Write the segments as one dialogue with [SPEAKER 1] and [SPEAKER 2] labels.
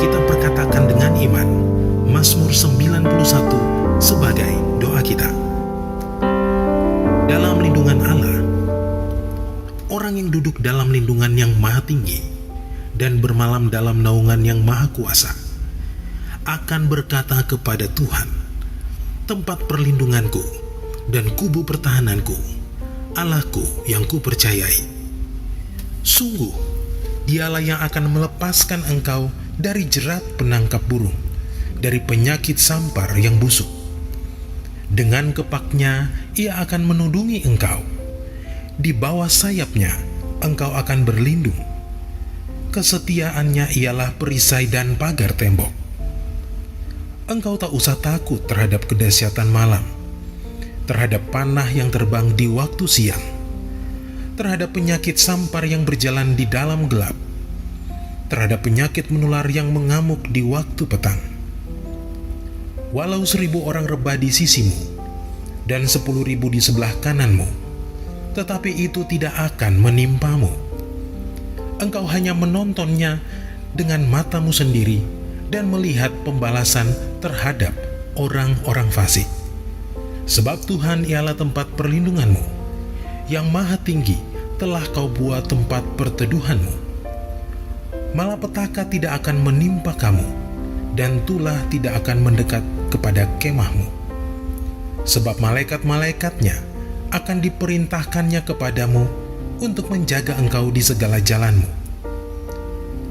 [SPEAKER 1] kita perkatakan dengan iman Mazmur 91 sebagai doa kita. Dalam lindungan Allah, orang yang duduk dalam lindungan yang maha tinggi dan bermalam dalam naungan yang maha kuasa akan berkata kepada Tuhan, tempat perlindunganku dan kubu pertahananku, Allahku yang kupercayai. Sungguh, Dialah yang akan melepaskan engkau dari jerat penangkap burung, dari penyakit sampar yang busuk. Dengan kepaknya Ia akan menudungi engkau. Di bawah sayapnya engkau akan berlindung. Kesetiaannya ialah perisai dan pagar tembok. Engkau tak usah takut terhadap kedahsyatan malam, terhadap panah yang terbang di waktu siang, terhadap penyakit sampar yang berjalan di dalam gelap, terhadap penyakit menular yang mengamuk di waktu petang. Walau 1.000 orang rebah di sisimu dan 10.000 di sebelah kananmu, tetapi itu tidak akan menimpamu. Engkau hanya menontonnya dengan matamu sendiri dan melihat pembalasan terhadap orang-orang fasik. Sebab Tuhan ialah tempat perlindunganmu, yang maha tinggi telah kau buat tempat perteduhanmu. Malapetaka tidak akan menimpa kamu, dan tulah tidak akan mendekat kepada kemahmu. Sebab malaikat-malaikatnya akan diperintahkannya kepadamu untuk menjaga engkau di segala jalanmu.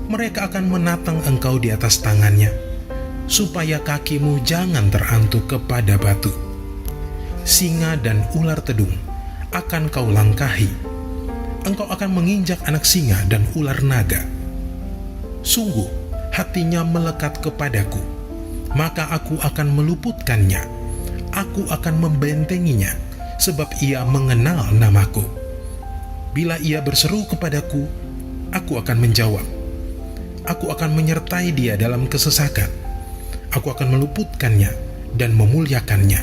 [SPEAKER 1] Mereka akan menatang engkau di atas tangannya, supaya kakimu jangan terantuk kepada batu. Singa dan ular tedung akan kau langkahi. Engkau akan menginjak anak singa dan ular naga. Sungguh, hatinya melekat kepadaku, maka aku akan meluputkannya. Aku akan membentenginya, sebab ia mengenal namaku. Bila ia berseru kepadaku, aku akan menjawab. Aku akan menyertai dia dalam kesesakan. Aku akan meluputkannya dan memuliakannya.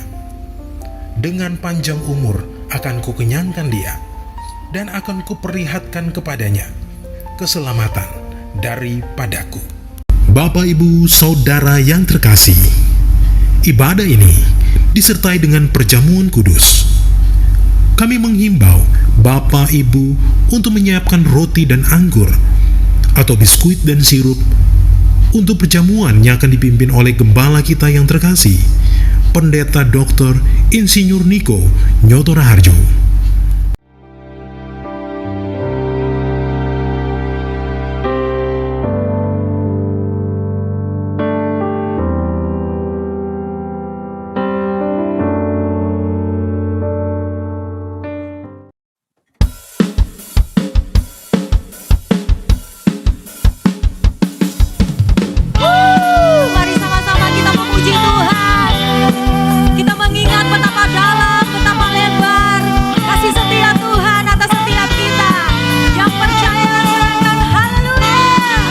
[SPEAKER 1] Dengan panjang umur akan kukenyangkan dia, dan akan kuperlihatkan kepadanya keselamatan daripadaku. Bapak, Ibu, Saudara yang terkasih, ibadah ini disertai dengan perjamuan kudus. Kami menghimbau Bapak Ibu untuk menyiapkan roti dan anggur atau biskuit dan sirup untuk perjamuan yang akan dipimpin oleh gembala kita yang terkasih, Pendeta Dr. Insinyur Niko Nyoto Raharjo.
[SPEAKER 2] Mari sama-sama kita memuji Tuhan. Kita mengingat betapa dalam, betapa lebar kasih setia Tuhan atas setiap kita. Yang percaya serahkan haleluya.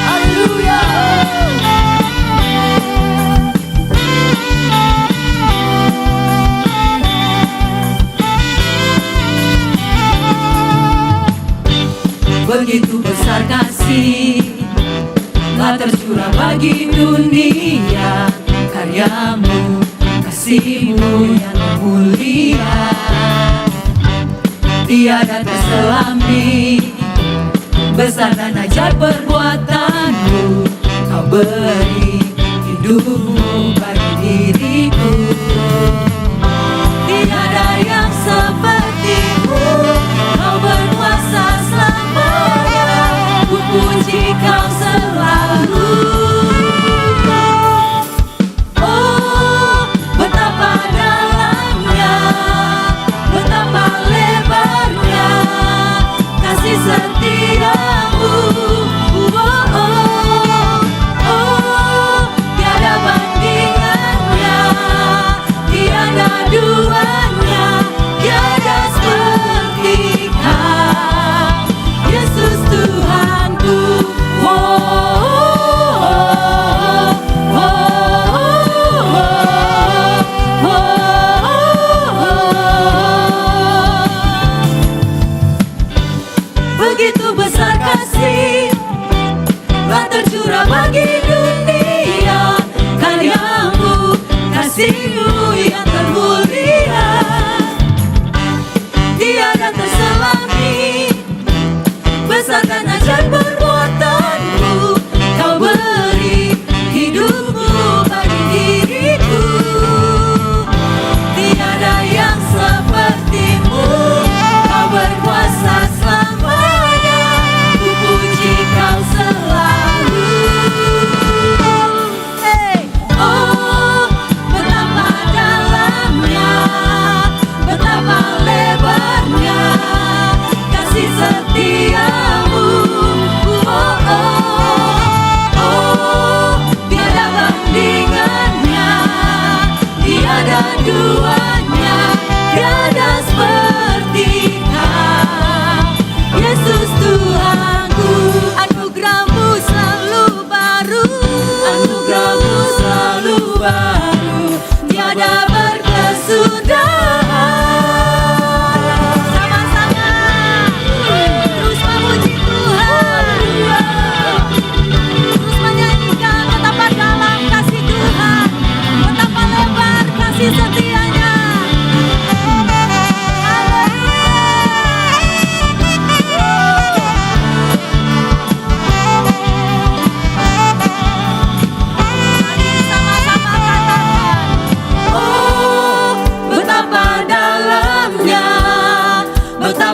[SPEAKER 2] Haleluya. Begitu besar kasih telah tercurah bagi dunia, karyamu, kasihmu yang mulia, tiada terselami. Besar dan ajaib perbuatanmu, kau beri hidupmu bagi diriku. Tiada yang sepertimu, kau berkuasa selamanya. Ku puji kau selalu. Oh, betapa dalamnya, betapa lebarnya kasih setiamu. Oh, oh, oh, tiada banding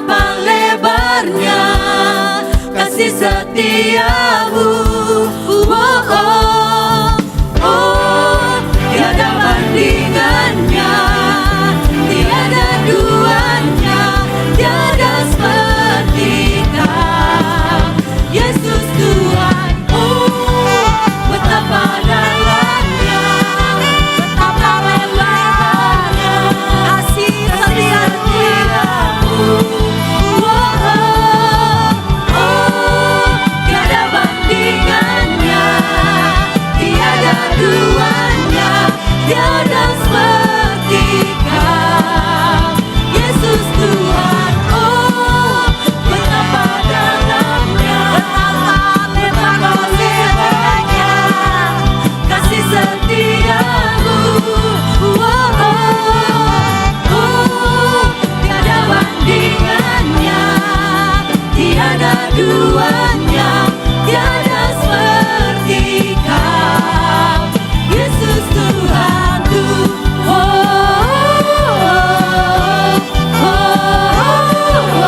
[SPEAKER 2] betapa lebarnya kasih setiamu. Oh, oh, oh, tiada bandingannya, tiada duanya, tiada seperti Kau, Yesus Tuhan. Oh, betapa dalamnya, betapa lebarnya kasih setiamu. Oh, oh, oh, tiada bandingannya, tiada duanya, tiada seperti Kau, Yesus Tuhan. Oh, betapa dalamnya, betapa lebarnya kasih setiamu. Oh, oh, oh, tiada bandingannya, tiada duanya, tiada seperti Kau, Yesus Tuhanku. Oh, oh, oh, oh,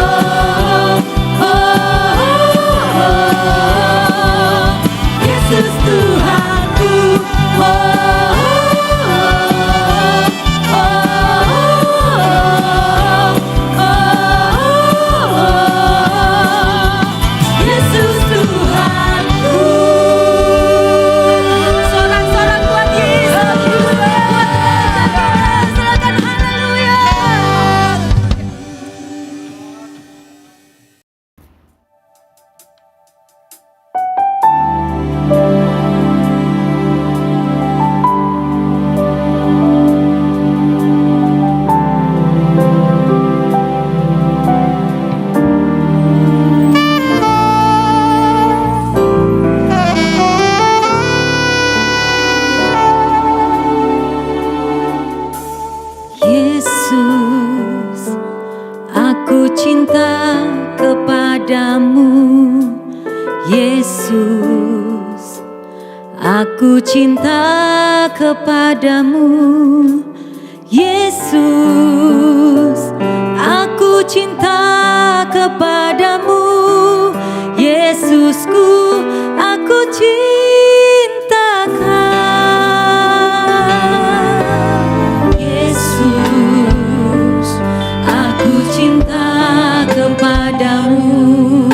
[SPEAKER 2] oh, oh, Yesus Tuhanku. Oh, oh, Yesus Tuhanku. Sorak-sorak buat Yesus, silakan haleluya. Yesus, aku cinta kepadamu. Yesus, aku cinta kepadamu. Yesus, aku cinta kepadamu. Yesusku, aku cinta Kau. Yesus, aku cinta kepadamu.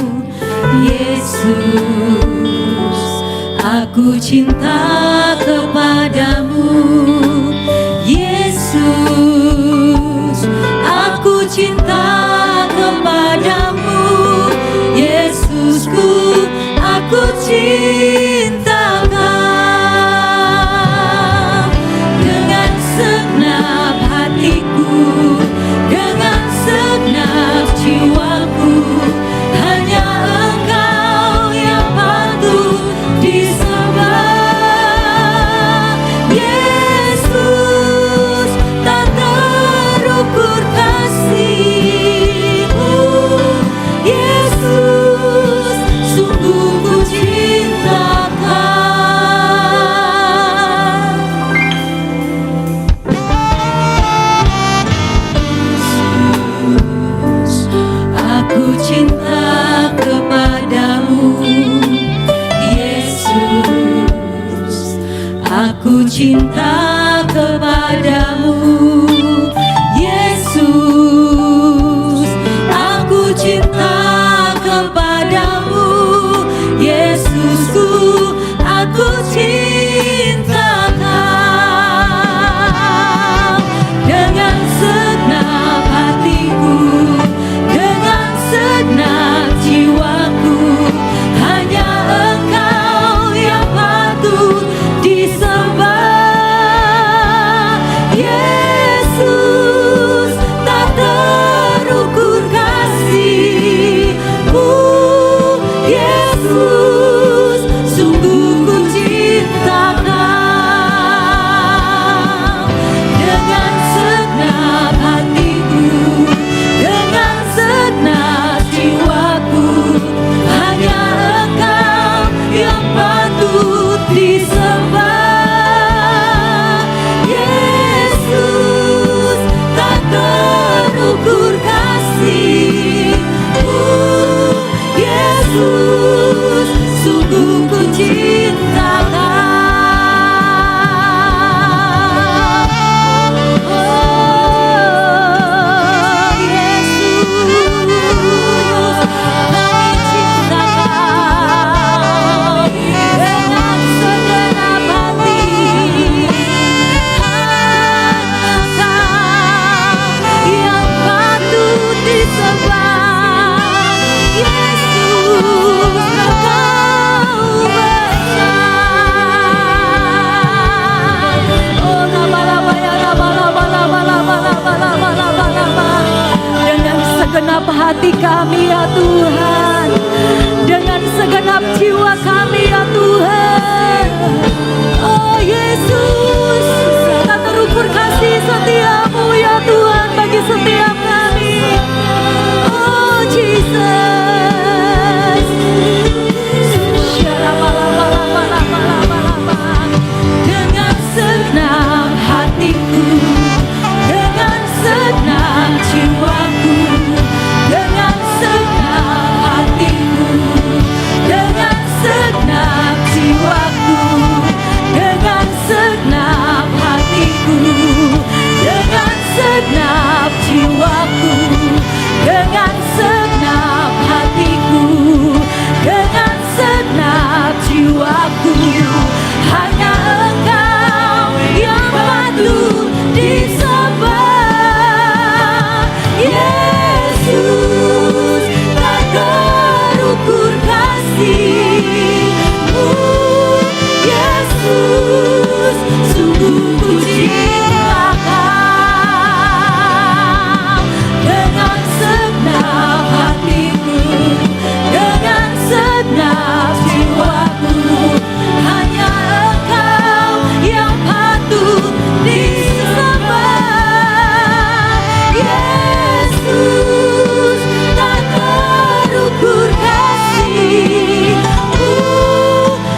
[SPEAKER 2] Yesus, aku cinta kepadamu. Yesus, aku cinta kepadamu. Yesusku, aku cinta Kau. Dengan segenap hatiku, dengan segenap jiwaku, hanya Engkau yang patut disembah. Yesus, tak terukur kasih-Mu. Yesus, sungguh ku cinta Kau. Yesus, aku cinta kepadamu. Yesus, aku cinta kepadamu. Yesus, aku cinta kepadamu. Yesusku, aku cinta Kau. Dengan segenap hatiku, dengan segenap jiwaku, hanya Engkau yang patut disembah. hati kami ya Tuhan, dengan segenap jiwa kami ya Tuhan. Oh Yesus, tak terukur kasih setiamu ya Tuhan bagi setiap kami. Oh Jesus. Dengan segenap hatiku, dengan segenap jiwaku, dengan segenap hatiku, dengan segenap jiwaku, dengan segenap hatiku, dengan segenap jiwaku, dengan segenap hatiku, dengan segenap jiwaku, hanya Engkau yang patut disembah. Yesus, tak terukur kasih-Mu. Yesus, sungguh ku cinta Kau. Dengan segenap hatiku, dengan segenap jiwaku, hanya Engkau yang patut disembah. Yesus, tak terukur kasih-Mu.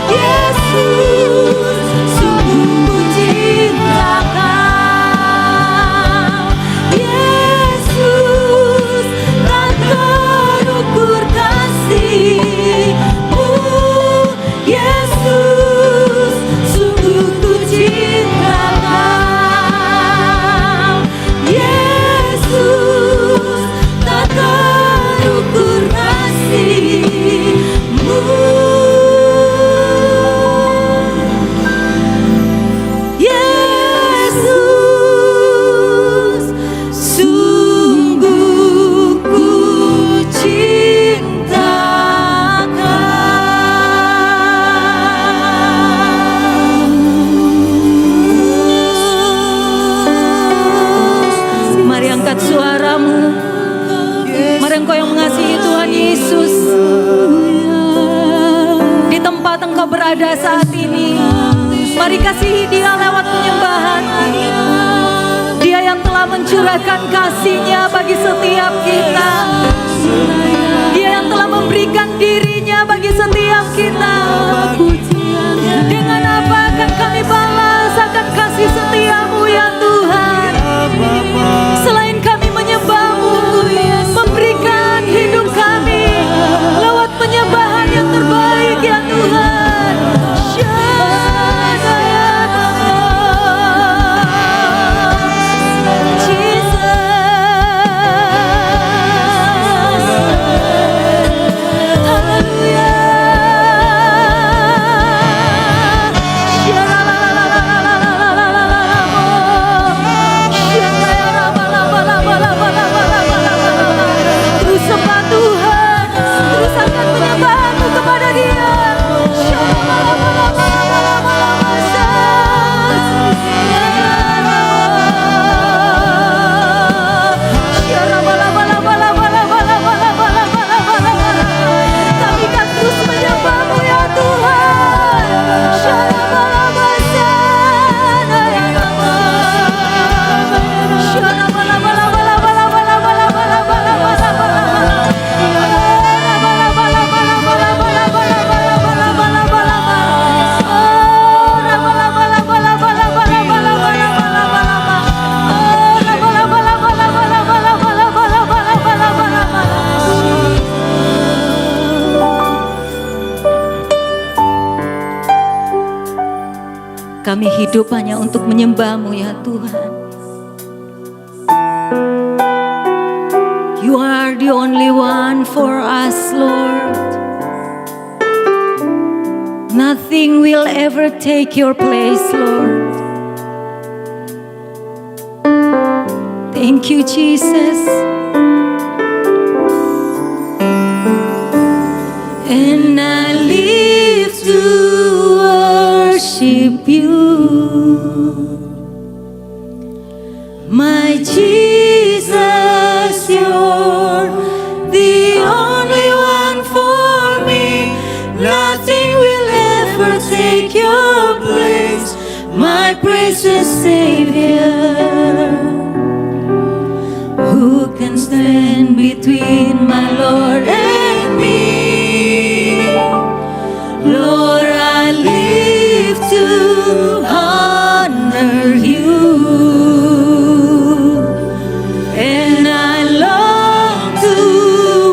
[SPEAKER 2] Yesus, sungguh ku cinta Kau. Yesus, tak terukur kasih-Mu. Yesus, sungguh ku cinta Kau. Yesus, tak terukur kasih-Mu. Yesus, sungguh ku cinta Kau. Mari angkat suaramu. Mari engkau yang mengasihi Tuhan Yesus, di tempat engkau berada saat ini, mari kasihi Dia lewat penyembahan. Dia yang telah mencurahkan kasih-Nya bagi setiap kita. Dia yang telah memberikan diri-Nya bagi setiap kita. Dengan apa akan kami balas akan kasih setia-Mu ya Tuhan, selain kami menyembah-Mu, memberikan hidup kami lewat penyembahan yang terbaik ya Tuhan. Terus sembah Tuhan, teruskan penyembahanmu kepada Dia. Kami akan terus menyembah-Mu ya Tuhan. Kami hidup hanya untuk menyembah-Mu ya Tuhan. You are the only one for us, Lord. Nothing will ever take your place, Lord. Thank you, Jesus. And I live to worship you, my Jesus. You're the precious Savior. Who can stand between my Lord and me? Lord, I live to honor you, and I long to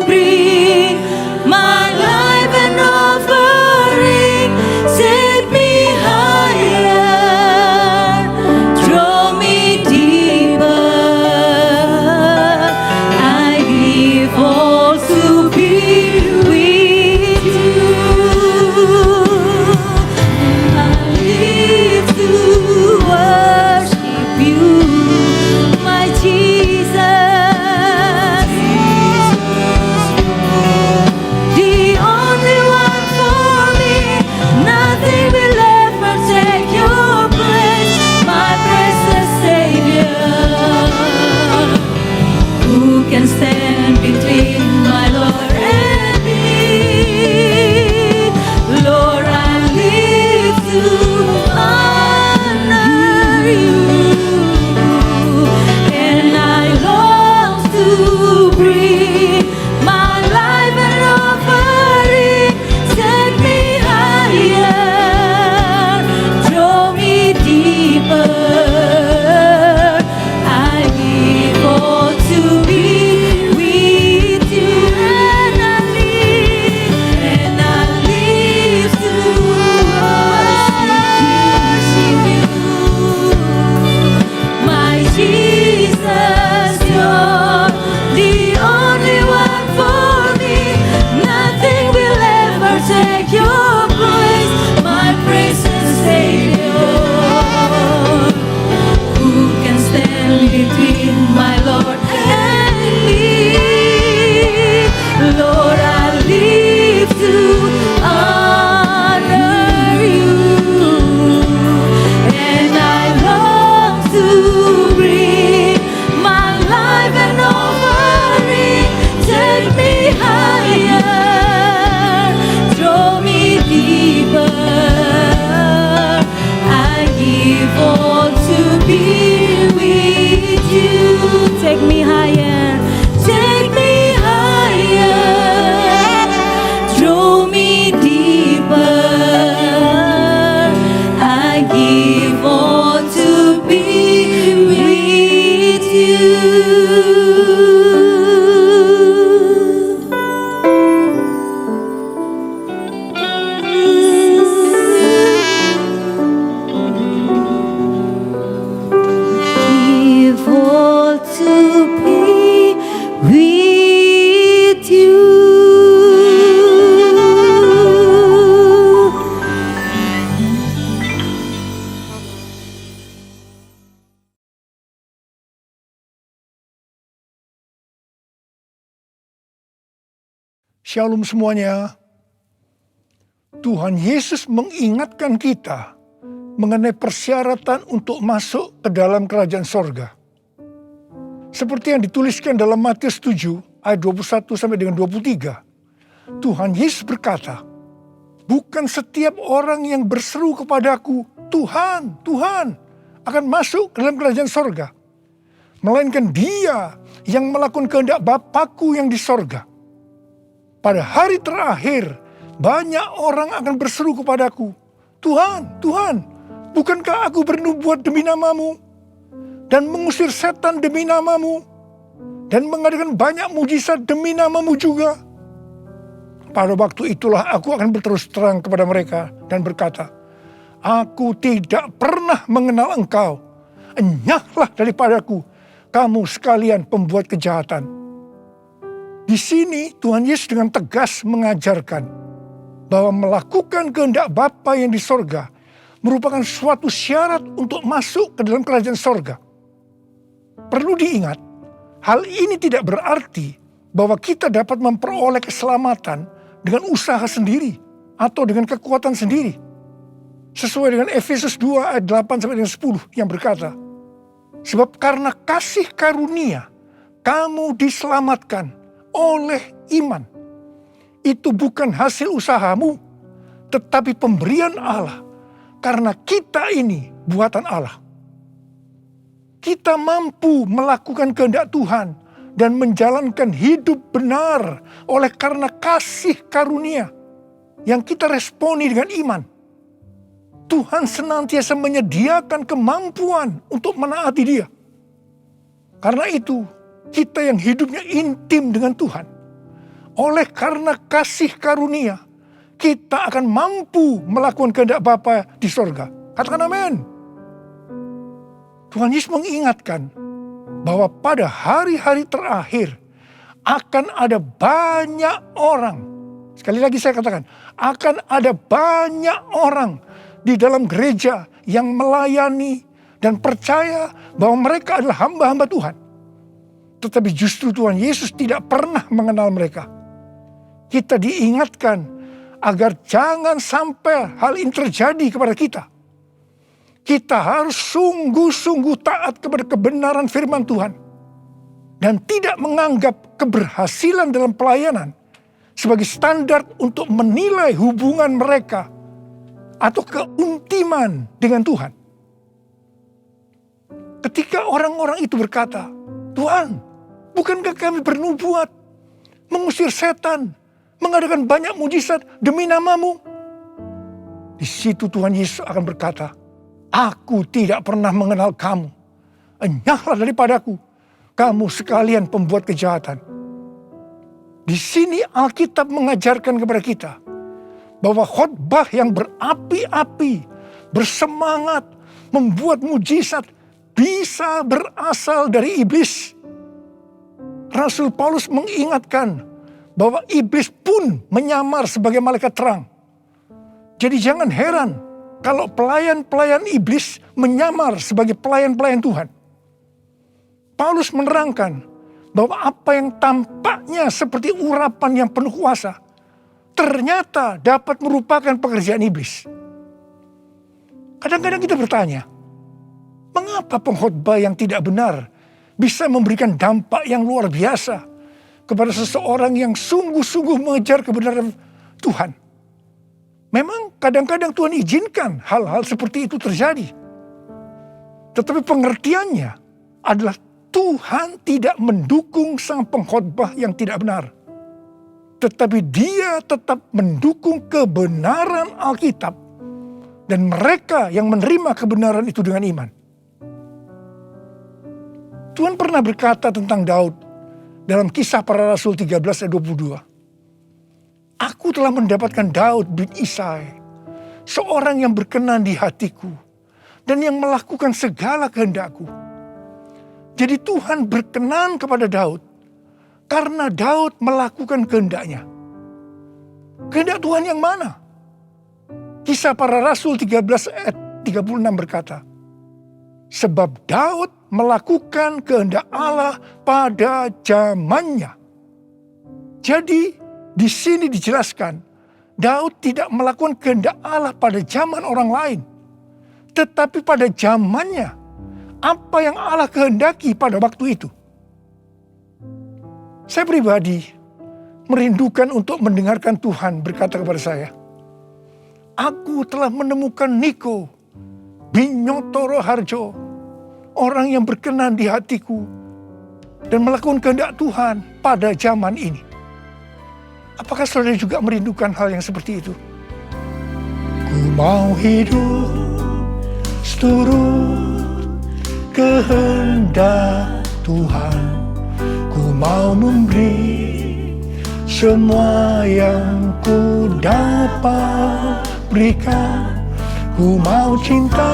[SPEAKER 2] bring my life an offering. Set me higher, draw me deeper. I give all to be with you. I live to worship you, my Jesus. The only one for me, nothing will ever take your place, my precious Savior. Who can stand between my Lord and me? Lord, I live to honor you, and I long to bring my life an offering. Set me higher, draw me deeper. I give all to be with you, and I live to worship you, my Jesus. You're the only one for me. Nothing will ever take your place, my precious Savior. Who can stand between my Lord and me? Lord, I live to honor you, and I long to bring my life an offering. Take me higher, draw me deeper. I give all to be with you. Take me higher, take me higher, draw me deeper. I give all to be with you. Give all to be with you.
[SPEAKER 3] Shalom semuanya. Tuhan Yesus mengingatkan kita mengenai persyaratan untuk masuk ke dalam kerajaan sorga. Seperti yang dituliskan dalam Matius 7 ayat 21 sampai dengan 23. Tuhan Yesus berkata, bukan setiap orang yang berseru kepadaku, Tuhan, Tuhan, akan masuk ke dalam kerajaan sorga. Melainkan dia yang melakukan kehendak Bapa-Ku yang di sorga. Pada hari terakhir, banyak orang akan berseru kepadaku, Tuhan, Tuhan, bukankah aku bernubuat demi namamu, dan mengusir setan demi namamu, dan mengadakan banyak mujizat demi namamu juga? Pada waktu itulah aku akan berterus terang kepada mereka dan berkata, aku tidak pernah mengenal engkau, enyahlah daripadaku, kamu sekalian pembuat kejahatan. Di sini Tuhan Yesus dengan tegas mengajarkan bahwa melakukan kehendak Bapa yang di sorga merupakan suatu syarat untuk masuk ke dalam kerajaan sorga. Perlu diingat, hal ini tidak berarti bahwa kita dapat memperoleh keselamatan dengan usaha sendiri atau dengan kekuatan sendiri. Sesuai dengan Efesus 2 ayat 8 sampai dengan 10 yang berkata, sebab karena kasih karunia kamu diselamatkan oleh iman. Itu bukan hasil usahamu, tetapi pemberian Allah. Karena kita ini buatan Allah. Kita mampu melakukan kehendak Tuhan dan menjalankan hidup benar oleh karena kasih karunia yang kita responi dengan iman. Tuhan senantiasa menyediakan kemampuan untuk menaati Dia. Karena itu, kita yang hidupnya intim dengan Tuhan, oleh karena kasih karunia, kita akan mampu melakukan kehendak Bapa di sorga. Katakan amin. Tuhan Yesus mengingatkan bahwa pada hari-hari terakhir akan ada banyak orang. Sekali lagi saya katakan, akan ada banyak orang di dalam gereja yang melayani dan percaya bahwa mereka adalah hamba-hamba Tuhan. Tetapi justru Tuhan Yesus tidak pernah mengenal mereka. Kita diingatkan agar jangan sampai hal ini terjadi kepada kita. Kita harus sungguh-sungguh taat kepada kebenaran firman Tuhan. Dan tidak menganggap keberhasilan dalam pelayanan sebagai standar untuk menilai hubungan mereka atau keuntiman dengan Tuhan. Ketika orang-orang itu berkata, Tuhan, bukankah kami bernubuat, mengusir setan, mengadakan banyak mujizat demi nama-Mu? Di situ Tuhan Yesus akan berkata, Aku tidak pernah mengenal kamu. Enyahlah daripadaku, kamu sekalian pembuat kejahatan. Di sini Alkitab mengajarkan kepada kita bahwa khotbah yang berapi-api, bersemangat, membuat mujizat bisa berasal dari iblis. Rasul Paulus mengingatkan bahwa iblis pun menyamar sebagai malaikat terang. Jadi jangan heran kalau pelayan-pelayan iblis menyamar sebagai pelayan-pelayan Tuhan. Paulus menerangkan bahwa apa yang tampaknya seperti urapan yang penuh kuasa, ternyata dapat merupakan pekerjaan iblis. Kadang-kadang kita bertanya, mengapa pengkhotbah yang tidak benar bisa memberikan dampak yang luar biasa kepada seseorang yang sungguh-sungguh mengejar kebenaran Tuhan? Memang kadang-kadang Tuhan izinkan hal-hal seperti itu terjadi. Tetapi pengertiannya adalah Tuhan tidak mendukung sang pengkhotbah yang tidak benar. Tetapi Dia tetap mendukung kebenaran Alkitab. Dan mereka yang menerima kebenaran itu dengan iman. Tuhan pernah berkata tentang Daud dalam Kisah Para Rasul 13 ayat 22. Aku telah mendapatkan Daud bin Isai, seorang yang berkenan di hatiku dan yang melakukan segala kehendakku. Jadi Tuhan berkenan kepada Daud karena Daud melakukan kehendaknya. Kehendak Tuhan yang mana? Kisah Para Rasul 13 ayat 36 berkata, sebab Daud melakukan kehendak Allah pada zamannya. Jadi di sini dijelaskan, Daud tidak melakukan kehendak Allah pada zaman orang lain. Tetapi pada zamannya, apa yang Allah kehendaki pada waktu itu. Saya pribadi merindukan untuk mendengarkan Tuhan berkata kepada saya, aku telah menemukan Niko bin Nyotoro Harjo, orang yang berkenan di hatiku dan melakukan kehendak Tuhan pada zaman ini. Apakah saudara juga merindukan hal yang seperti itu? Ku mau hidup seturut kehendak Tuhan. Ku mau memberi semua yang ku dapat berikan. Ku mau cinta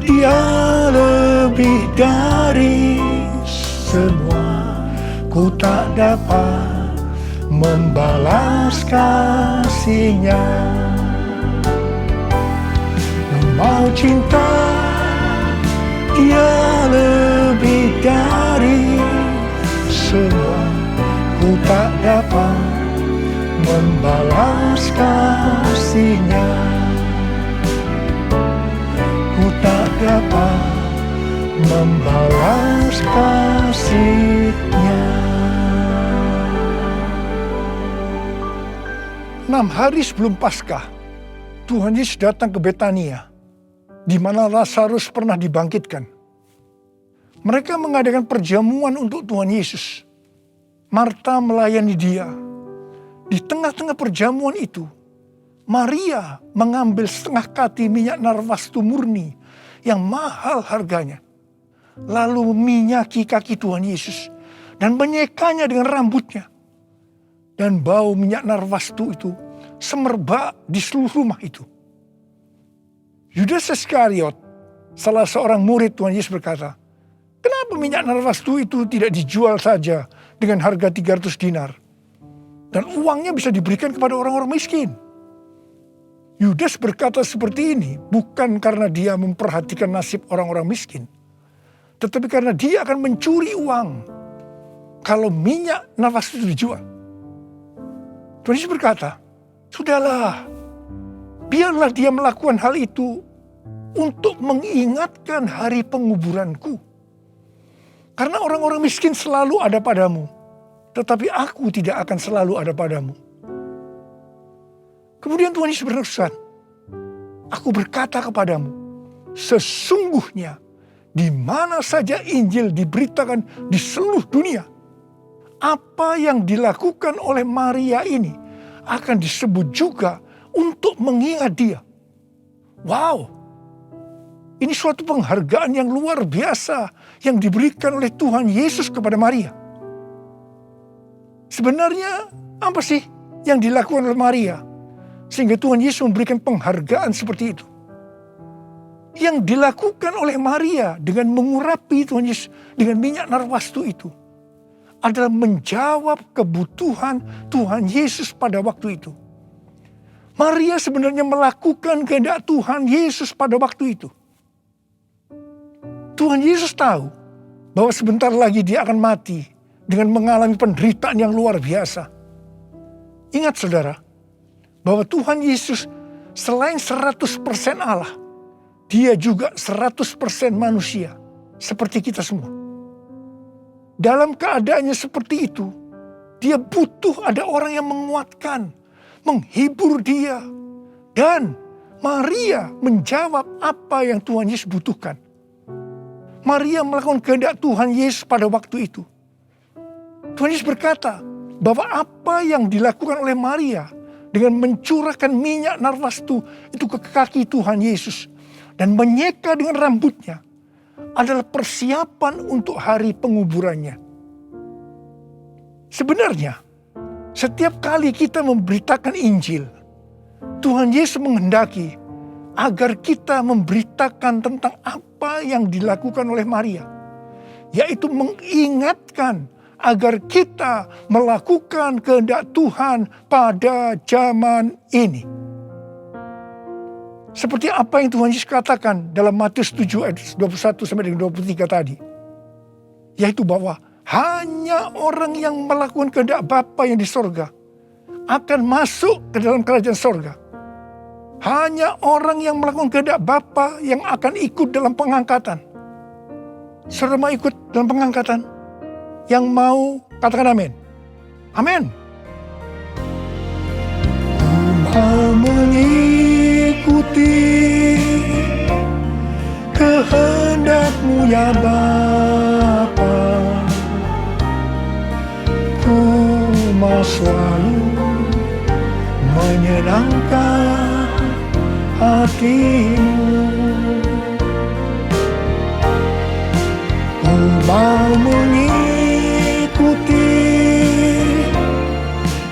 [SPEAKER 3] Dia lebih dari semua. Ku tak dapat membalas kasih-Nya. Ku mau cinta Dia lebih dari semua. Ku tak dapat membalas kasih-Nya. Ku tak dapat membalas kasih-Nya. 6 hari sebelum Paskah, Tuhan Yesus datang ke Betania, di mana Lazarus pernah dibangkitkan. Mereka mengadakan perjamuan untuk Tuhan Yesus. Marta melayani dia. Di tengah-tengah perjamuan itu, Maria mengambil setengah kati minyak narwastu murni yang mahal harganya. Lalu meminyaki kaki Tuhan Yesus dan menyekanya dengan rambutnya. Dan bau minyak narwastu itu semerbak di seluruh rumah itu. Yudas Iskariot, salah seorang murid Tuhan Yesus berkata, "Kenapa minyak narwastu itu tidak dijual saja dengan harga 300 dinar? Dan uangnya bisa diberikan kepada orang-orang miskin." Yudas berkata seperti ini bukan karena dia memperhatikan nasib orang-orang miskin, tetapi karena dia akan mencuri uang kalau minyak narwastu itu dijual. Tuhan Yesus berkata, "Sudahlah, biarlah dia melakukan hal itu untuk mengingatkan hari penguburanku. Karena orang-orang miskin selalu ada padamu, tetapi aku tidak akan selalu ada padamu." Kemudian Tuhan Yesus berpesan, "Aku berkata kepadamu, sesungguhnya di mana saja Injil diberitakan di seluruh dunia, apa yang dilakukan oleh Maria ini akan disebut juga untuk mengingat dia." Wow, ini suatu penghargaan yang luar biasa yang diberikan oleh Tuhan Yesus kepada Maria. Sebenarnya apa sih yang dilakukan oleh Maria sehingga Tuhan Yesus memberikan penghargaan seperti itu? Yang dilakukan oleh Maria dengan mengurapi Tuhan Yesus dengan minyak narwastu itu adalah menjawab kebutuhan Tuhan Yesus pada waktu itu. Maria sebenarnya melakukan kehendak Tuhan Yesus pada waktu itu. Tuhan Yesus tahu bahwa sebentar lagi dia akan mati dengan mengalami penderitaan yang luar biasa. Ingat saudara, bahwa Tuhan Yesus selain 100% Allah, dia juga 100% manusia seperti kita semua. Dalam keadaannya seperti itu, dia butuh ada orang yang menguatkan, menghibur dia. Dan Maria menjawab apa yang Tuhan Yesus butuhkan. Maria melakukan kehendak Tuhan Yesus pada waktu itu. Tuhan Yesus berkata bahwa apa yang dilakukan oleh Maria dengan mencurahkan minyak narwastu itu ke kaki Tuhan Yesus dan menyeka dengan rambutnya adalah persiapan untuk hari penguburannya. Sebenarnya, setiap kali kita memberitakan Injil, Tuhan Yesus menghendaki agar kita memberitakan tentang apa yang dilakukan oleh Maria, yaitu mengingatkan agar kita melakukan kehendak Tuhan pada zaman ini. Seperti apa yang Tuhan Yesus katakan dalam Matius 7 ayat 21 sampai dengan 23 tadi. Yaitu bahwa hanya orang yang melakukan kehendak Bapa yang di sorga akan masuk ke dalam kerajaan sorga. Hanya orang yang melakukan kehendak Bapa yang akan ikut dalam pengangkatan. Saudara mau ikut dalam pengangkatan? Yang mau katakan amin. Amin. Mau mengikuti kehendak-Mu ya Bapa. Ku mau selalu menyenangkan hati-Mu. Ku mau mengikuti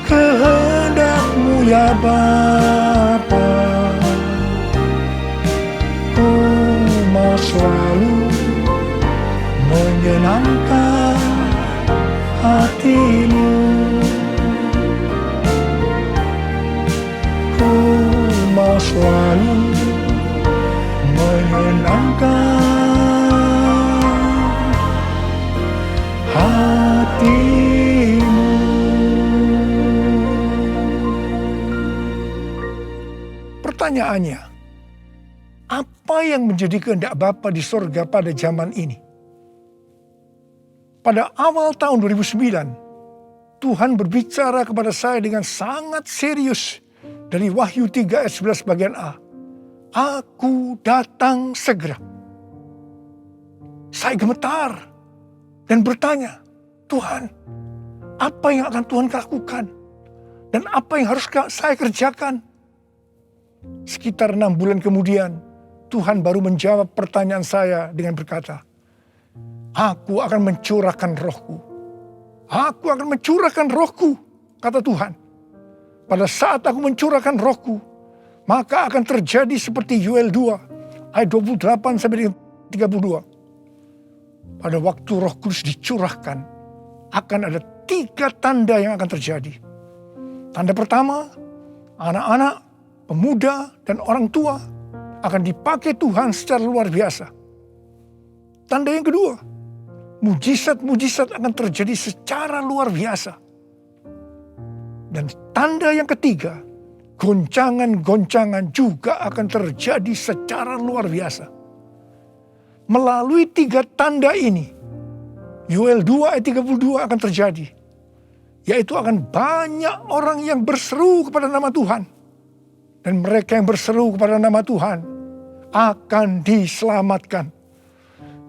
[SPEAKER 3] kehendak-Mu ya Bapa. Ku mau selalu menyenangkan hati-Mu. Ku mau selalu menyenangkan hati-Mu. Pertanyaannya, apa yang menjadi kehendak Bapa di sorga pada zaman ini? Pada awal tahun 2009, Tuhan berbicara kepada saya dengan sangat serius dari Wahyu 3 ayat 11 bagian A. Aku datang segera. Saya gemetar dan bertanya, Tuhan, apa yang akan Tuhan lakukan? Dan apa yang harus saya kerjakan? Sekitar 6 bulan kemudian, Tuhan baru menjawab pertanyaan saya dengan berkata, Aku akan mencurahkan rohku. Aku akan mencurahkan rohku, kata Tuhan. Pada saat aku mencurahkan rohku, maka akan terjadi seperti Yoel 2, ayat 28 sampai 32. Pada waktu Roh Kudus dicurahkan, akan ada 3 tanda yang akan terjadi. Tanda pertama, anak-anak, pemuda, dan orang tua akan dipakai Tuhan secara luar biasa. Tanda yang kedua, mujizat-mujizat akan terjadi secara luar biasa. Dan tanda yang ketiga, goncangan-goncangan juga akan terjadi secara luar biasa. Melalui 3 tanda ini, Yoel 2 ayat 32 akan terjadi. Yaitu akan banyak orang yang berseru kepada nama Tuhan. Dan mereka yang berseru kepada nama Tuhan akan diselamatkan.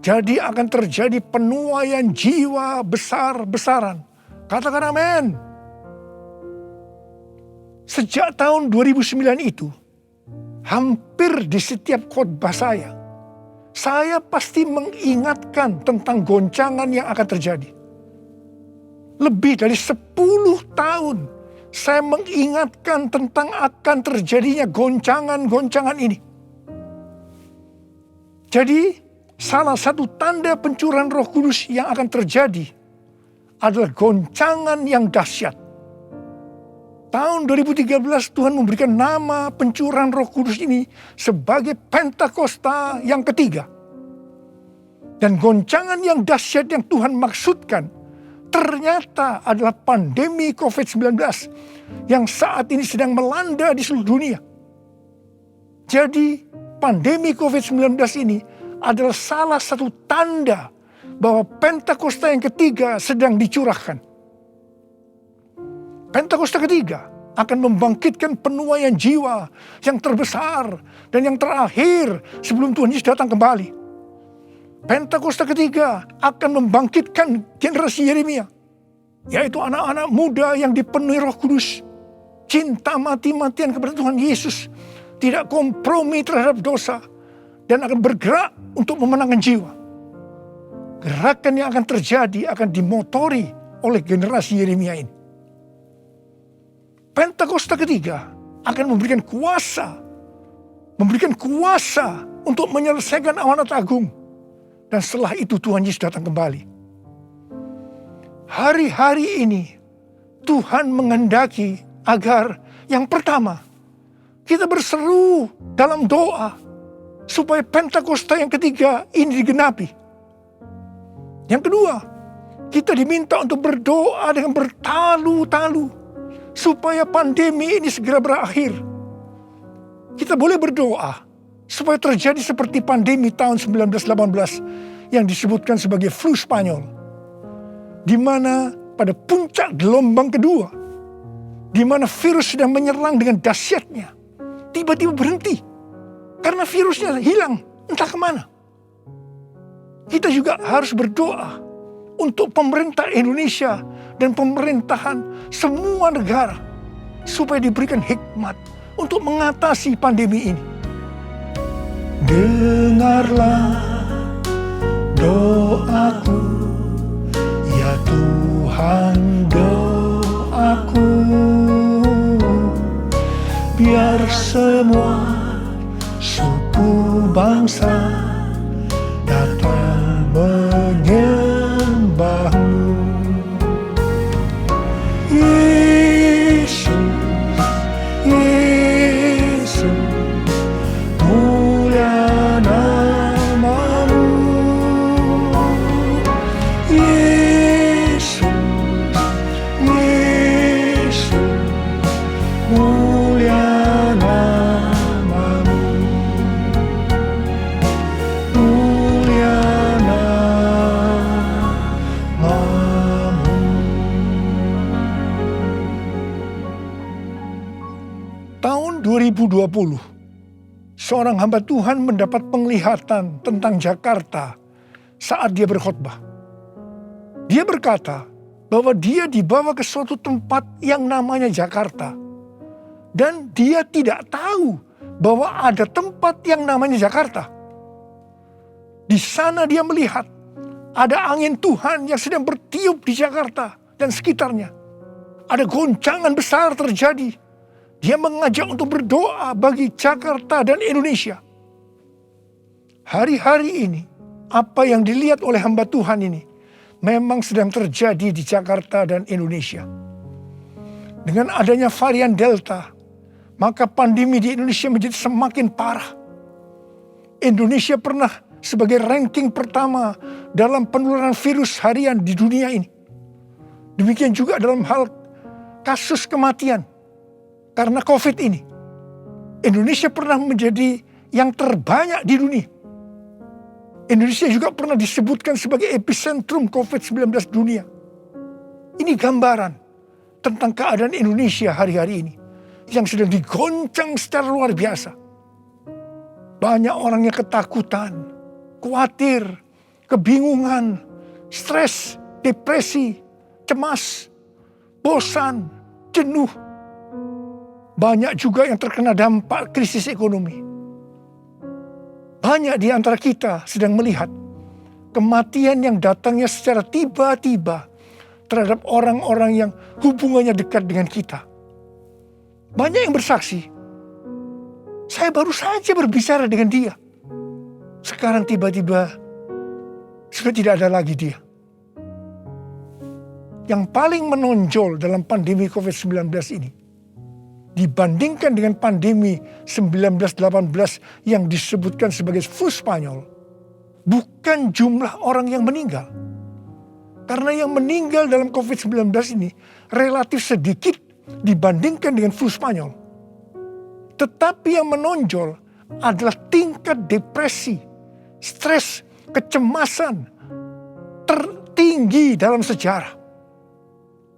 [SPEAKER 3] Jadi akan terjadi penuaian jiwa besar-besaran. Katakan amin. Sejak tahun 2009 itu, hampir di setiap khotbah saya pasti mengingatkan tentang goncangan yang akan terjadi. Lebih dari 10 tahun saya mengingatkan tentang akan terjadinya goncangan-goncangan ini. Jadi salah satu tanda pencurahan Roh Kudus yang akan terjadi adalah goncangan yang dahsyat. Tahun 2013 Tuhan memberikan nama pencurahan Roh Kudus ini sebagai Pentakosta yang ketiga. Dan goncangan yang dahsyat yang Tuhan maksudkan ternyata adalah pandemi COVID-19 yang saat ini sedang melanda di seluruh dunia. Jadi pandemi COVID-19 ini adalah salah satu tanda bahwa Pentakosta yang ketiga sedang dicurahkan. Pentakosta ketiga akan membangkitkan penuaian jiwa yang terbesar dan yang terakhir sebelum Tuhan Yesus datang kembali. Pentakosta ketiga akan membangkitkan generasi Yeremia, yaitu anak-anak muda yang dipenuhi Roh Kudus, cinta mati-matian kepada Tuhan Yesus, tidak kompromi terhadap dosa, dan akan bergerak untuk memenangkan jiwa. Gerakan yang akan terjadi akan dimotori oleh generasi Yeremia ini. Pentakosta ketiga akan memberikan kuasa untuk menyelesaikan amanat agung. Dan setelah itu Tuhan Yesus datang kembali. Hari-hari ini Tuhan menghendaki agar yang pertama, kita berseru dalam doa supaya Pentakosta yang ketiga ini digenapi. Yang kedua, kita diminta untuk berdoa dengan bertalu-talu supaya pandemi ini segera berakhir. Kita boleh berdoa supaya terjadi seperti pandemi tahun 1918 yang disebutkan sebagai flu Spanyol, di mana pada puncak gelombang kedua, di mana virus sedang menyerang dengan dahsyatnya, tiba-tiba berhenti karena virusnya hilang entah kemana. Kita juga harus berdoa untuk pemerintah Indonesia dan pemerintahan semua negara supaya diberikan hikmat untuk mengatasi pandemi ini. Dengarlah doaku, ya Tuhan, doaku, biar semua suku bangsa datang menyembahmu. Yesus, Yesus, mulia namamu. Yesus, Yesus, mulia namamu. Mulia namamu. Tahun 2020, seorang hamba Tuhan mendapat penglihatan tentang Jakarta saat dia berkhotbah. Dia berkata bahwa dia dibawa ke suatu tempat yang namanya Jakarta. Dan dia tidak tahu bahwa ada tempat yang namanya Jakarta. Di sana dia melihat ada angin Tuhan yang sedang bertiup di Jakarta dan sekitarnya. Ada goncangan besar terjadi. Dia mengajak untuk berdoa bagi Jakarta dan Indonesia. Hari-hari ini, apa yang dilihat oleh hamba Tuhan ini memang sedang terjadi di Jakarta dan Indonesia. Dengan adanya varian Delta, maka pandemi di Indonesia menjadi semakin parah. Indonesia pernah sebagai ranking pertama dalam penularan virus harian di dunia ini. Demikian juga dalam hal kasus kematian karena COVID ini. Indonesia pernah menjadi yang terbanyak di dunia. Indonesia juga pernah disebutkan sebagai epicentrum COVID-19 dunia. Ini gambaran tentang keadaan Indonesia hari-hari ini yang sedang digoncang secara luar biasa. Banyak orang yang ketakutan, khawatir, kebingungan, stres, depresi, cemas, bosan, jenuh. Banyak juga yang terkena dampak krisis ekonomi. Banyak di antara kita sedang melihat kematian yang datangnya secara tiba-tiba terhadap orang-orang yang hubungannya dekat dengan kita. Banyak yang bersaksi, saya baru saja berbicara dengan dia. Sekarang tiba-tiba sudah tidak ada lagi dia. Yang paling menonjol dalam pandemi COVID-19 ini, dibandingkan dengan pandemi 1918 yang disebutkan sebagai flu Spanyol, bukan jumlah orang yang meninggal. Karena yang meninggal dalam COVID-19 ini relatif sedikit dibandingkan dengan flu Spanyol. Tetapi yang menonjol adalah tingkat depresi, stres, kecemasan tertinggi dalam sejarah.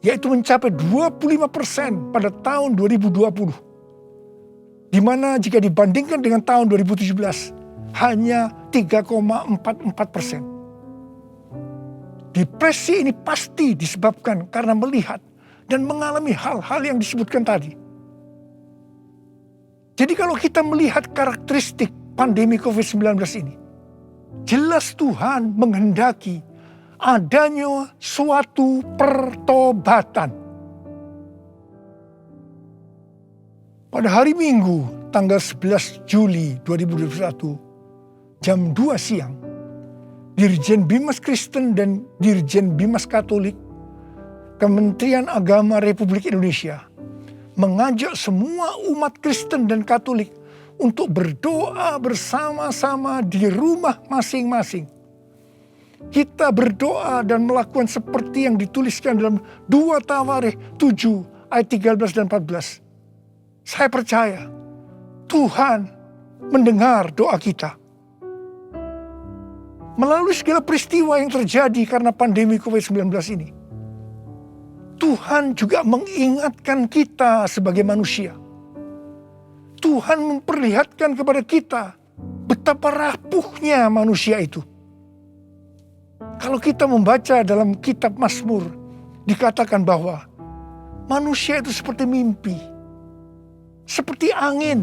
[SPEAKER 3] Yaitu mencapai 25% pada tahun 2020. Di mana jika dibandingkan dengan tahun 2017 hanya 3,44%. Depresi ini pasti disebabkan karena melihat dan mengalami hal-hal yang disebutkan tadi. Jadi kalau kita melihat karakteristik pandemi COVID-19 ini, jelas Tuhan menghendaki adanya suatu pertobatan. Pada hari Minggu tanggal 11 Juli 2021 jam 2 siang, Dirjen Bimas Kristen dan Dirjen Bimas Katolik Kementerian Agama Republik Indonesia mengajak semua umat Kristen dan Katolik untuk berdoa bersama-sama di rumah masing-masing. Kita berdoa dan melakukan seperti yang dituliskan dalam 2 Tawarikh 7 ayat 13 dan 14. Saya percaya Tuhan mendengar doa kita. Melalui segala peristiwa yang terjadi karena pandemi COVID-19 ini, Tuhan juga mengingatkan kita sebagai manusia. Tuhan memperlihatkan kepada kita betapa rapuhnya manusia itu. Kalau kita membaca dalam kitab Mazmur, dikatakan bahwa manusia itu seperti mimpi, seperti angin,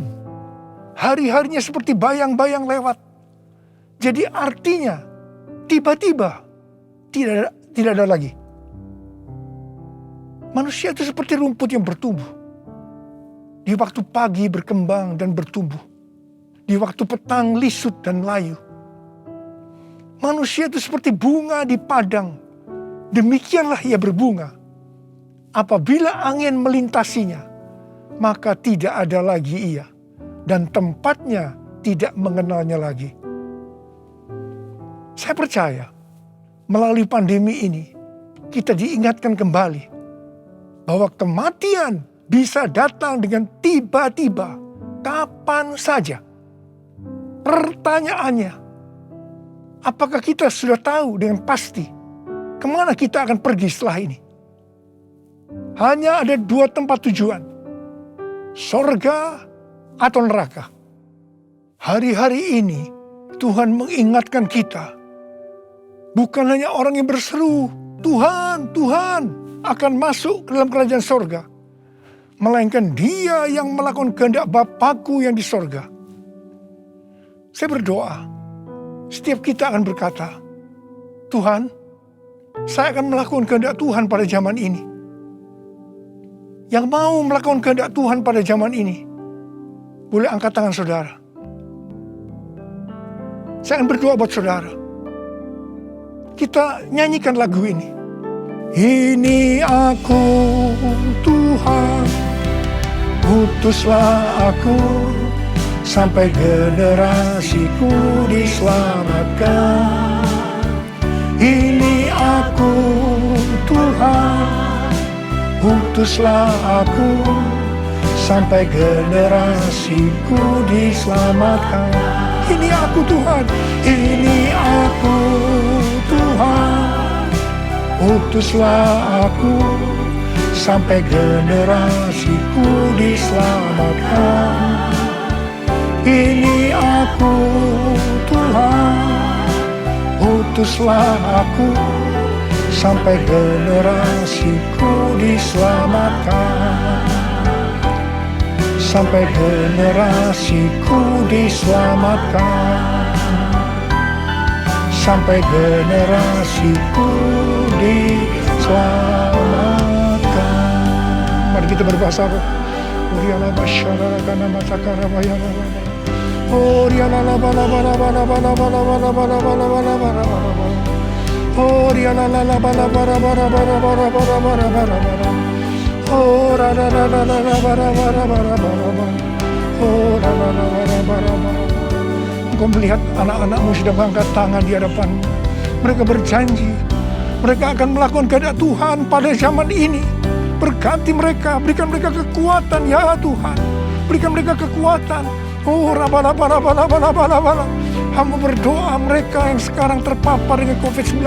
[SPEAKER 3] hari-harinya seperti bayang-bayang lewat. Jadi artinya tiba-tiba tidak ada lagi. Manusia itu seperti rumput yang bertumbuh. Di waktu pagi berkembang dan bertumbuh. Di waktu petang lisut dan layu. Manusia itu seperti bunga di padang. Demikianlah ia berbunga. Apabila angin melintasinya, maka tidak ada lagi ia. Dan tempatnya tidak mengenalnya lagi. Saya percaya melalui pandemi ini kita diingatkan kembali bahwa kematian bisa datang dengan tiba-tiba, kapan saja. Pertanyaannya, apakah kita sudah tahu dengan pasti kemana kita akan pergi setelah ini? Hanya ada 2 tempat tujuan, sorga atau neraka. hari-hari ini Tuhan mengingatkan kita, bukan hanya orang yang berseru, Tuhan, Tuhan akan masuk ke dalam kerajaan sorga, melainkan dia yang melakukan kehendak Bapakku yang di sorga. Saya berdoa, setiap kita akan berkata, Tuhan, saya akan melakukan kehendak Tuhan pada zaman ini. Yang mau melakukan kehendak Tuhan pada zaman ini, boleh angkat tangan saudara. Saya akan berdoa buat saudara. Kita nyanyikan lagu ini. Ini aku Tuhan, utuslah aku, sampai generasiku diselamatkan. Ini aku Tuhan, utuslah aku, sampai generasiku diselamatkan. Ini aku Tuhan, ini aku Tuhan, utuslah aku, sampai generasiku diselamatkan. Ini aku Tuhan, utuslah aku, sampai generasiku diselamatkan. Sampai generasiku diselamatkan. Sampai generasiku diselamatkan. Mari kita berbahasa roh. Uriala basyara kana matakara bayana. Uriala bala bala bala bala bala bala bala bala bala bala bala. Uriala bala bala bala bala bala bala bala bala bala. Oh, ra ra ra ra ra ra ra ra ra ra ra. Oh, ra ra ra ra ra ra ra. Engkau melihat anak-anakmu sedang mengangkat tangan di hadapanmu. Mereka berjanji, mereka akan melakukan kehendak Tuhan pada zaman ini. Berkati mereka, berikan mereka kekuatan ya Tuhan. Berikan mereka kekuatan. Oh, ra ra ra ra ra ra ra ra. Hamba berdoa mereka yang sekarang terpapar dengan COVID-19.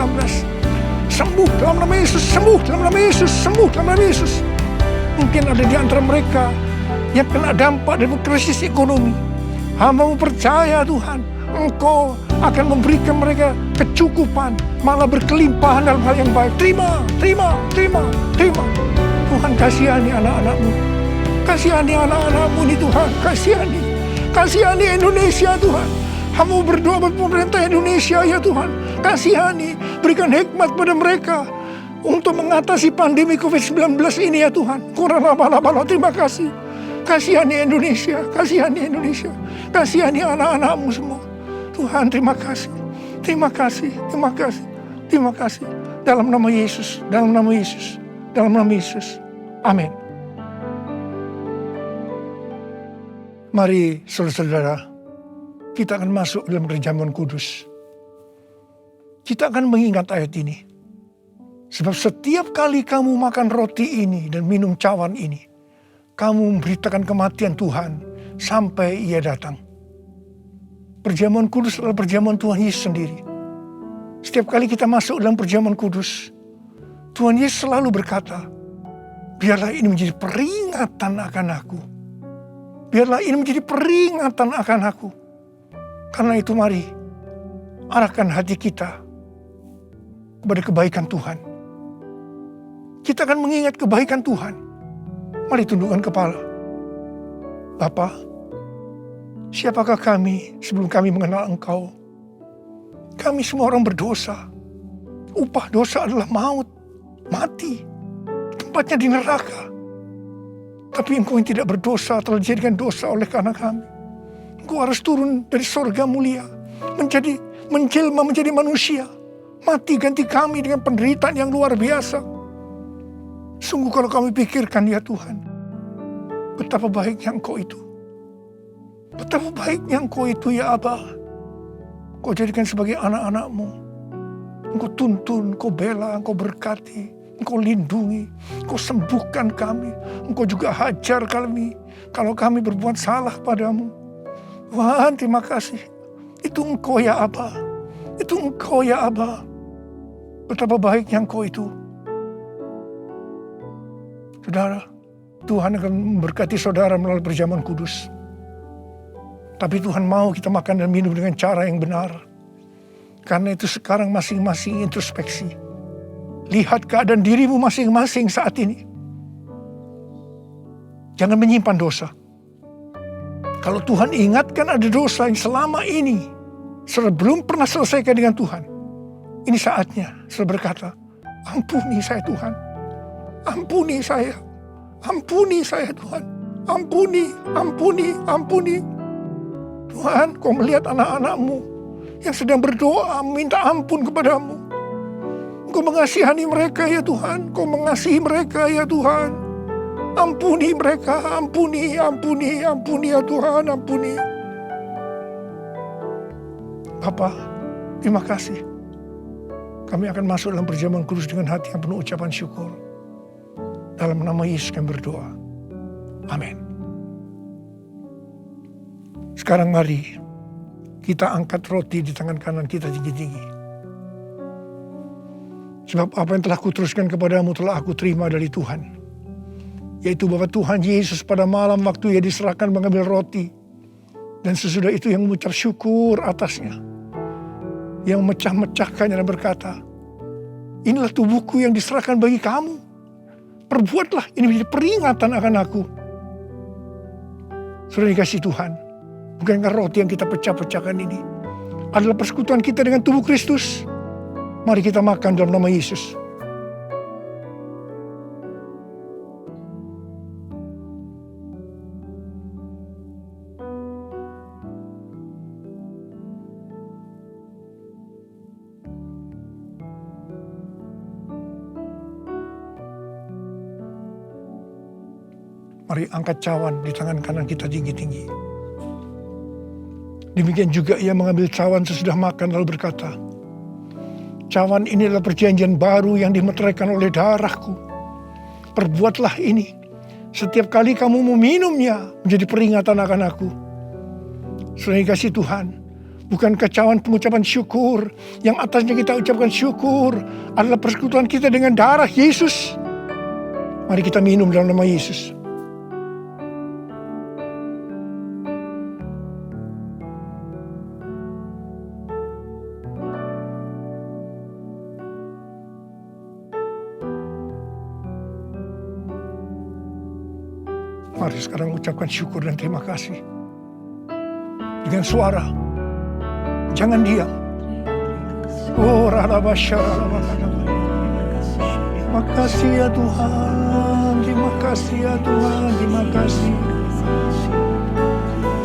[SPEAKER 3] Sembuh dalam nama Yesus, sembuh dalam nama Yesus, sembuh dalam nama Yesus. Mungkin ada di antara mereka yang kena dampak dari krisis ekonomi. Hamba percaya Tuhan, Engkau akan memberikan mereka kecukupan, malah berkelimpahan dalam hal yang baik. Terima, terima, terima, terima. Tuhan kasihani anak-anak-Mu. Kasihani anak-anak-Mu ini Tuhan, kasihani. Kasihani Indonesia Tuhan. Hamba berdoa buat pemerintah Indonesia ya Tuhan. Kasihani, berikan hikmat pada mereka untuk mengatasi pandemi COVID-19 ini ya Tuhan. Kurang lama-lama, terima kasih. Kasihani Indonesia, kasihani Indonesia. Kasihani anak-anak-Mu semua. Tuhan terima kasih. Terima kasih, terima kasih, terima kasih. Dalam nama Yesus, dalam nama Yesus, dalam nama Yesus. Amin. Mari saudara-saudara, kita akan masuk dalam perjamuan kudus. Kita akan mengingat ayat ini. Sebab setiap kali kamu makan roti ini dan minum cawan ini, kamu memberitakan kematian Tuhan sampai Ia datang. Perjamuan kudus adalah perjamuan Tuhan Yesus sendiri. Setiap kali kita masuk dalam perjamuan kudus, Tuhan Yesus selalu berkata, biarlah ini menjadi peringatan akan aku. Biarlah ini menjadi peringatan akan aku. Karena itu mari, arahkan hati kita kepada kebaikan Tuhan. Kita akan mengingat kebaikan Tuhan. Mari tundukkan kepala. Bapa, siapakah kami sebelum kami mengenal Engkau? Kami semua orang berdosa. Upah dosa adalah maut, mati. Tempatnya di neraka. Tapi Engkau yang tidak berdosa telah dijadikan dosa oleh karena kami. Engkau harus turun dari sorga mulia, menjelma menjadi manusia. Mati ganti kami dengan penderitaan yang luar biasa. Sungguh kalau kami pikirkan ya Tuhan, betapa baiknya Engkau itu. Betapa baiknya Engkau itu ya Aba. Engkau jadikan sebagai anak-anak-Mu. Engkau tuntun, Engkau bela, Engkau berkati, Engkau lindungi, Engkau sembuhkan kami. Engkau juga hajar kami kalau kami berbuat salah padamu. Tuhan terima kasih. Itu Engkau ya Aba. Itu Engkau ya Aba. Betapa baiknya Engkau itu. Saudara, Tuhan akan memberkati saudara melalui perjamuan kudus. Tapi Tuhan mau kita makan dan minum dengan cara yang benar. Karena itu sekarang masing-masing introspeksi. Lihat keadaan dirimu masing-masing saat ini. Jangan menyimpan dosa. Kalau Tuhan ingatkan ada dosa yang selama ini saudara belum pernah selesaikan dengan Tuhan, ini saatnya saudara berkata, ampuni saya Tuhan. Ampuni saya. Ampuni saya Tuhan. Ampuni, ampuni, ampuni. Tuhan, kau melihat anak-anak-Mu yang sedang berdoa minta ampun kepadamu. Kau mengasihani mereka ya Tuhan. Kau mengasihi mereka ya Tuhan. Ampuni mereka, ampuni, ampuni, ampuni ya Tuhan, ampuni. Bapa, terima kasih. Kami akan masuk dalam perjamuan kudus dengan hati yang penuh ucapan syukur. Dalam nama Yesus kami berdoa. Amin. Sekarang mari kita angkat roti di tangan kanan kita tinggi-tinggi. Sebab apa yang telah kuteruskan kepadamu telah aku terima dari Tuhan. Yaitu bahwa Tuhan Yesus pada malam waktu Ia diserahkan mengambil roti. Dan sesudah itu yang mengucap syukur atasnya. Yang memecah-mecahkannya dan berkata, inilah tubuhku yang diserahkan bagi kamu. Perbuatlah ini menjadi peringatan akan aku. Sudah dikasih Tuhan. Bukankah roti yang kita pecah-pecahkan ini adalah persekutuan kita dengan tubuh Kristus? Mari kita makan dalam nama Yesus. Mari angkat cawan di tangan kanan kita tinggi-tinggi. Demikian juga Ia mengambil cawan sesudah makan lalu berkata, cawan ini adalah perjanjian baru yang dimeteraikan oleh darahku. Perbuatlah ini. Setiap kali kamu meminumnya menjadi peringatan akan aku. Sudah dikasih Tuhan. Bukankah cawan pengucapan syukur yang atasnya kita ucapkan syukur adalah persekutuan kita dengan darah Yesus. Mari kita minum dalam nama Yesus. Mari sekarang ucapkan syukur dan terima kasih. Dengan suara. Jangan diam. Oh, terima kasih ya Tuhan. Terima kasih ya Tuhan. Terima kasih.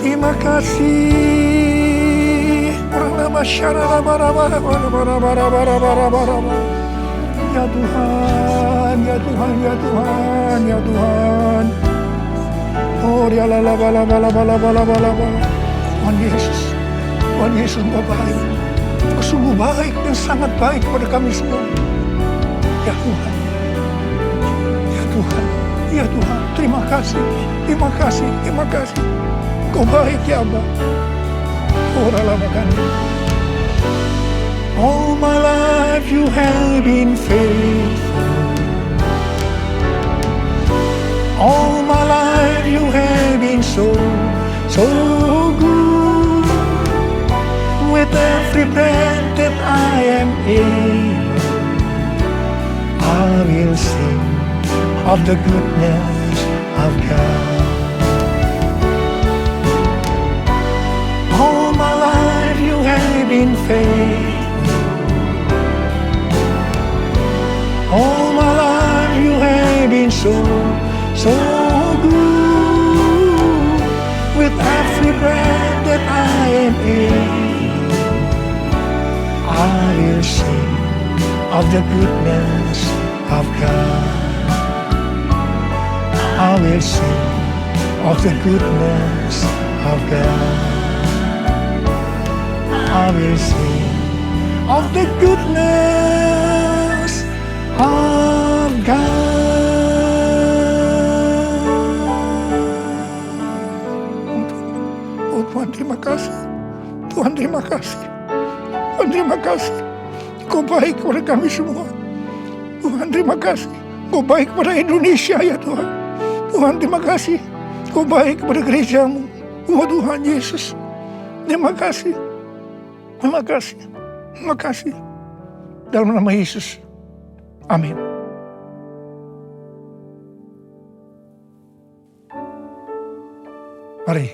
[SPEAKER 3] Terima kasih. Ya Tuhan, ya Tuhan, ya Tuhan, ya Tuhan. Oh, dia la la bala bala bala bala bala bala. Tuhan Yesus Engkau baik. Engkau sungguh baik dan sangat baik kepada kami semua. Ya Tuhan, ya Tuhan, ya Tuhan. Terima kasih, terima kasih, terima kasih. Engkau baik ya Abba. Oh, rala bagani. All my life you have been faithful. All my life you have been so good. With every breath that I am able, I will sing of the goodness of God. All my life you have been faithful. All my life you have been so good. With every breath that I am able, I will sing of the goodness of God. I will sing of the goodness of God. I will sing of the goodness of God. Tuhan terima kasih. Tuhan terima kasih. Tuhan terima kasih. Kau baik kepada kami semua. Tuhan terima kasih. Kau baik kepada Indonesia ya Tuhan. Tuhan terima kasih. Kau baik kepada gerejamu. Oh Tuhan Yesus. Terima kasih. Terima kasih. Terima kasih. Dalam nama Yesus. Amin. Mari,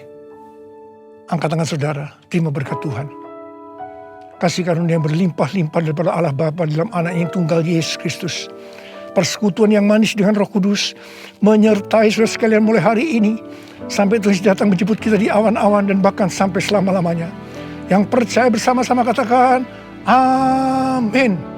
[SPEAKER 3] angkat tangan saudara, terima berkat Tuhan. Kasih karunia yang berlimpah-limpah daripada Allah Bapa dalam anak yang tunggal Yesus Kristus. Persekutuan yang manis dengan Roh Kudus menyertai saudara sekalian mulai hari ini sampai Tuhan datang menjemput kita di awan-awan dan bahkan sampai selama-lamanya. Yang percaya bersama-sama katakan, amin.